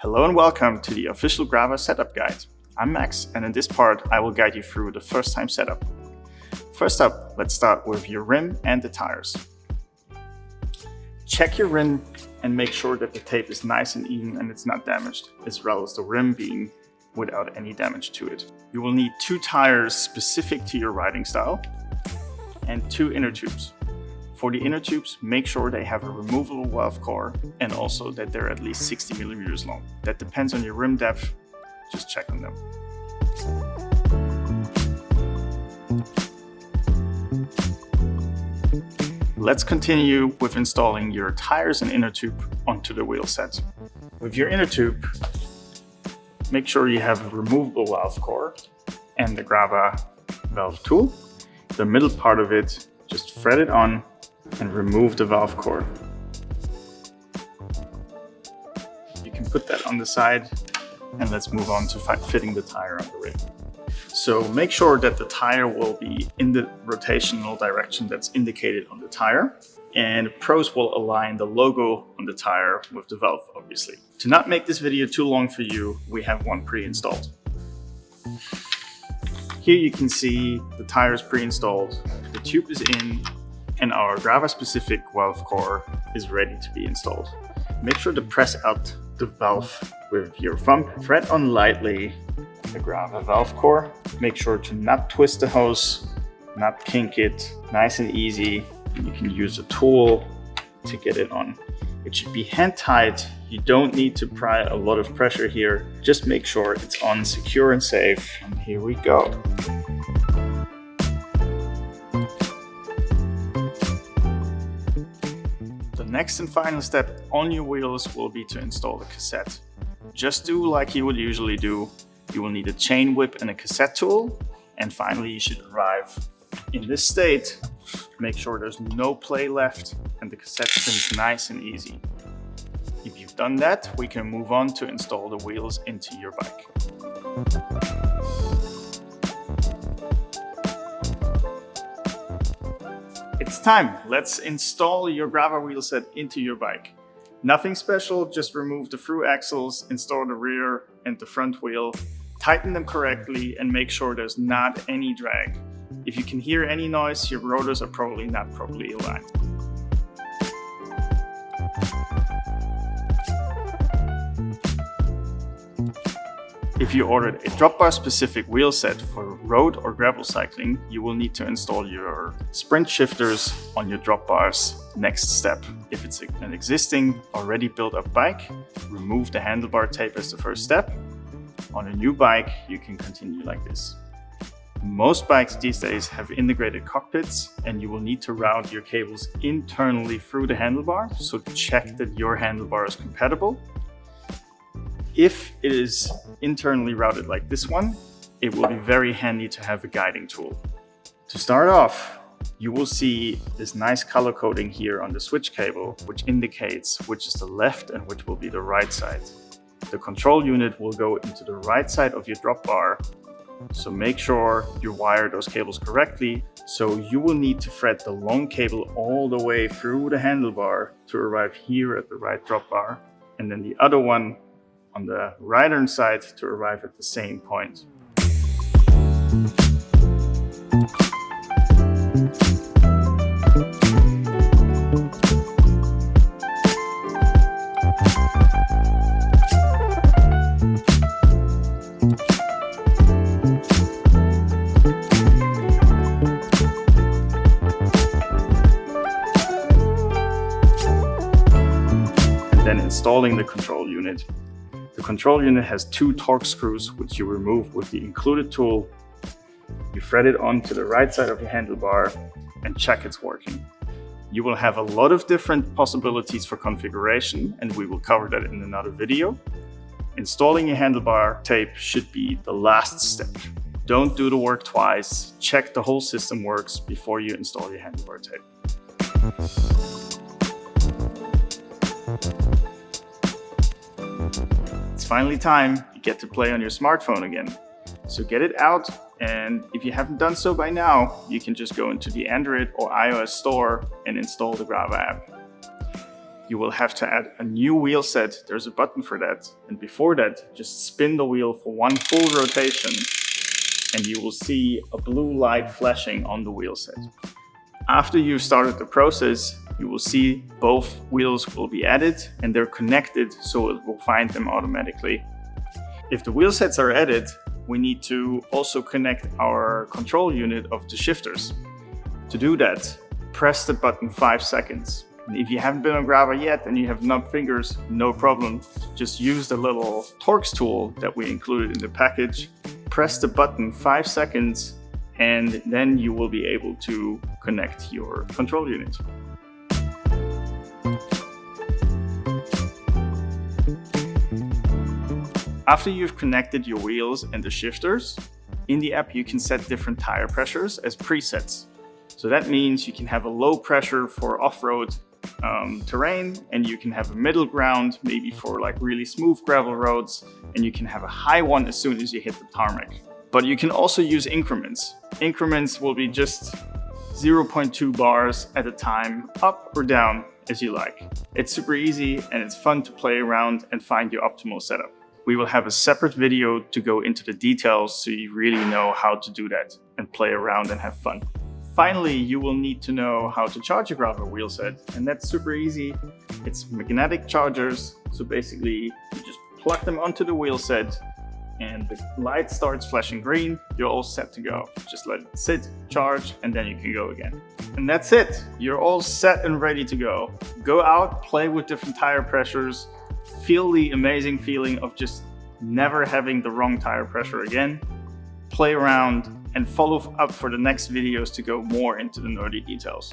Hello and welcome to the official Gravaa setup guide. I'm Max, and in this part I will guide you through the first time setup. First up, let's start with your rim and the tires. Check your rim and make sure that the tape is nice and even and it's not damaged, as well as the rim being without any damage to it. You will need 2 tires specific to your riding style and 2 inner tubes. For the inner tubes, make sure they have a removable valve core and also that they're at least 60 millimeters long. That depends on your rim depth, just check on them. Let's continue with installing your tires and inner tube onto the wheel set. With your inner tube, make sure you have a removable valve core and the Gravaa valve tool. The middle part of it, just thread it on and remove the valve core. You can put that on the side, and let's move on to fitting the tire on the rim. So make sure that the tire will be in the rotational direction that's indicated on the tire, and pros will align the logo on the tire with the valve, obviously. To not make this video too long for you, we have one pre-installed. Here you can see the tire is pre-installed, the tube is in, and our Gravaa specific valve core is ready to be installed. Make sure to press out the valve with your thumb. Thread on lightly the Gravaa valve core. Make sure to not twist the hose, not kink it. Nice and easy. You can use a tool to get it on. It should be hand tight. You don't need to apply a lot of pressure here. Just make sure it's on secure and safe. And here we go. The next and final step on your wheels will be to install the cassette. Just do like you would usually do. You will need a chain whip and a cassette tool. And finally, you should arrive in this state. Make sure there's no play left and the cassette spins nice and easy. If you've done that, we can move on to install the wheels into your bike. It's time. Let's install your Gravaa wheel set into your bike. Nothing special, just remove the through axles, install the rear and the front wheel, tighten them correctly and make sure there's not any drag. If you can hear any noise, your rotors are probably not properly aligned. If you ordered a drop bar specific wheel set for road or gravel cycling, you will need to install your sprint shifters on your drop bars. Next step. If it's an existing, already built up bike, remove the handlebar tape as the first step. On a new bike, you can continue like this. Most bikes these days have integrated cockpits, and you will need to route your cables internally through the handlebar, so check that your handlebar is compatible. If it is internally routed like this one, it will be very handy to have a guiding tool. To start off, you will see this nice color coding here on the switch cable, which indicates which is the left and which will be the right side. The control unit will go into the right side of your drop bar, so make sure you wire those cables correctly. So you will need to thread the long cable all the way through the handlebar to arrive here at the right drop bar, and then the other one on the right hand side to arrive at the same point. And then installing the control unit. The control unit has 2 torque screws, which you remove with the included tool. You thread it onto the right side of your handlebar and check it's working. You will have a lot of different possibilities for configuration, and we will cover that in another video. Installing your handlebar tape should be the last step. Don't do the work twice. Check the whole system works before you install your handlebar tape. It's finally time you get to play on your smartphone again. So get it out, and if you haven't done so by now, you can just go into the Android or iOS store and install the Gravaa app. you will have to add a new wheel set. There's a button for that. And before that, just spin the wheel for one full rotation and you will see a blue light flashing on the wheel set. After you've started the process, you will see both wheels will be added and they're connected, so it will find them automatically. If the wheel sets are added, we need to also connect our control unit of the shifters. To do that, press the button 5 seconds. And if you haven't been on Gravaa yet and you have numb fingers, no problem. Just use the little Torx tool that we included in the package. Press the button 5 seconds and then you will be able to connect your control unit. After you've connected your wheels and the shifters, in the app you can set different tire pressures as presets. So that means you can have a low pressure for off-road terrain, and you can have a middle ground, maybe for like really smooth gravel roads, and you can have a high one as soon as you hit the tarmac. But you can also use increments. Increments will be just 0.2 bars at a time, up or down as you like. It's super easy and it's fun to play around and find your optimal setup. We will have a separate video to go into the details so you really know how to do that and play around and have fun. Finally, you will need to know how to charge a Gravaa wheel set, and that's super easy. It's magnetic chargers, so basically you just plug them onto the wheel set and the light starts flashing green, you're all set to go. Just let it sit, charge, and then you can go again. And that's it. You're all set and ready to go. Go out, play with different tire pressures, feel the amazing feeling of just never having the wrong tire pressure again. Play around and follow up for the next videos to go more into the nerdy details.